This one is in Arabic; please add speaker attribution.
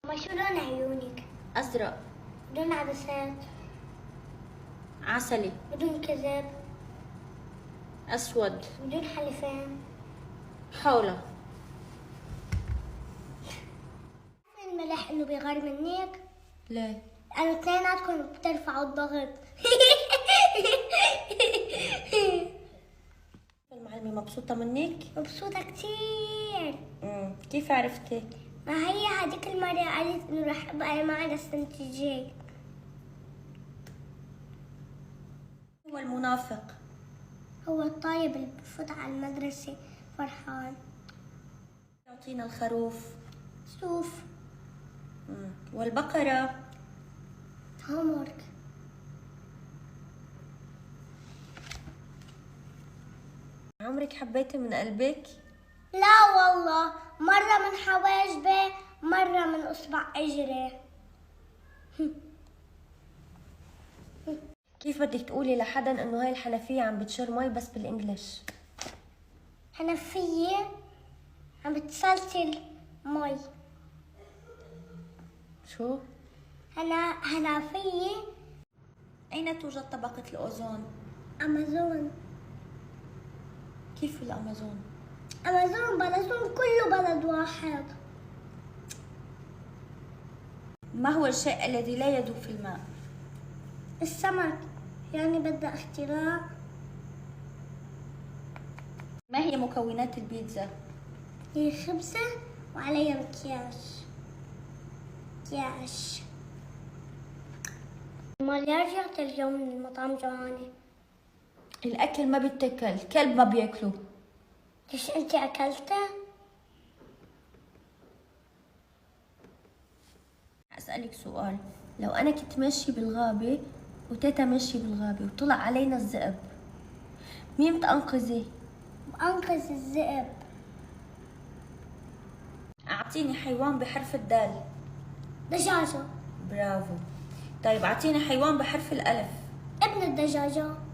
Speaker 1: ما شو لون عيونك؟
Speaker 2: أزرق.
Speaker 1: بدون عدسات.
Speaker 2: عسلي.
Speaker 1: بدون كذب.
Speaker 2: أسود.
Speaker 1: بدون حلفان.
Speaker 2: حولة.
Speaker 1: الملح انه بيغير منك؟
Speaker 2: ليه؟
Speaker 1: لأنه اثنيناتكم بترفعوا الضغط.
Speaker 2: المعلمة مبسوطة منك؟
Speaker 1: مبسوطة كتير.
Speaker 2: كيف عرفتي؟
Speaker 1: ما هي هذيك المرة قالت انه رح ابقى معنا السنة الجاي.
Speaker 2: هو المنافق.
Speaker 1: هو الطيب اللي بفوت على المدرسة فرحان.
Speaker 2: يعطينا الخروف.
Speaker 1: شوف.
Speaker 2: والبقرة.
Speaker 1: هومورك.
Speaker 2: عمرك حبيتي من قلبك؟
Speaker 1: لا والله، مرة من حواجبي، مرة من اصبع اجري.
Speaker 2: كيف بدك تقولي لحدا انه هاي الحنفية عم بتشر مي بس بالانجلش؟
Speaker 1: حنفية عم بتسلسل مي.
Speaker 2: شو؟
Speaker 1: حنفية.
Speaker 2: أين توجد طبقة الأوزون؟
Speaker 1: أمازون.
Speaker 2: كيف الأمازون؟
Speaker 1: أمازون بلدون، كله بلد واحد.
Speaker 2: ما هو الشيء الذي لا يذوب في الماء؟
Speaker 1: السمك. يعني بدها اختراع.
Speaker 2: ما هي مكونات البيتزا؟
Speaker 1: هي خبزة وعليها مكياج. مكياج. ما رجعت اليوم من المطعم جوعانة.
Speaker 2: الأكل ما بيتاكل، كلب ما بياكله.
Speaker 1: ليش انت اكلتها؟
Speaker 2: أسألك سؤال، لو أنا كنت ماشي بالغابة وتيتا ماشي بالغابة وطلع علينا الذئب، مين بتأنقذي؟
Speaker 1: بأنقذ الذئب.
Speaker 2: أعطيني حيوان بحرف الدال.
Speaker 1: دجاجة.
Speaker 2: برافو. طيب أعطيني حيوان بحرف الألف.
Speaker 1: ابن الدجاجة.